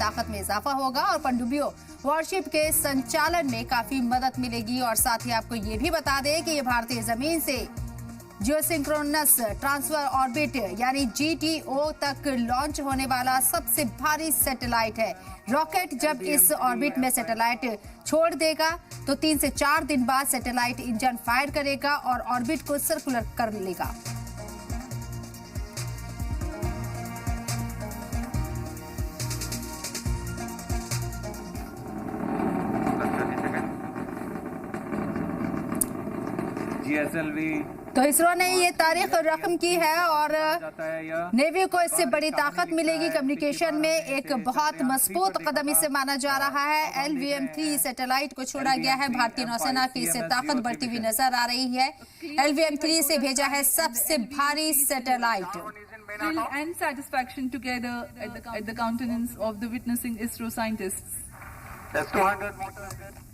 ताकत में इजाफा होगा और पनडुब्बियों वॉरशिप के संचालन में काफी मदद मिलेगी। और साथ ही आपको ये भी बता दें कि ये भारतीय जमीन से जियोसिंक्रोनस ट्रांसफर ऑर्बिट यानी GTO तक लॉन्च होने वाला सबसे भारी सैटेलाइट है। रॉकेट जब इस ऑर्बिट में सैटेलाइट छोड़ देगा तो 3 से 4 दिन बाद सैटेलाइट इंजन फायर करेगा और ऑर्बिट को सर्कुलर कर लेगा। तो इसरो ने ये तारीख रकम की है और नेवी को इससे बड़ी ताकत मिलेगी। कम्युनिकेशन में एक बहुत मजबूत कदम इसे माना जा रहा है। LVM-3 सैटेलाइट को छोड़ा गया है। भारतीय नौसेना की इससे ताकत बढ़ती हुई नजर आ रही है। LVM-3 से भेजा है सबसे भारी satellite. Thrill and satisfaction together at the countenance of the witnessing ISRO scientists. S200 motor.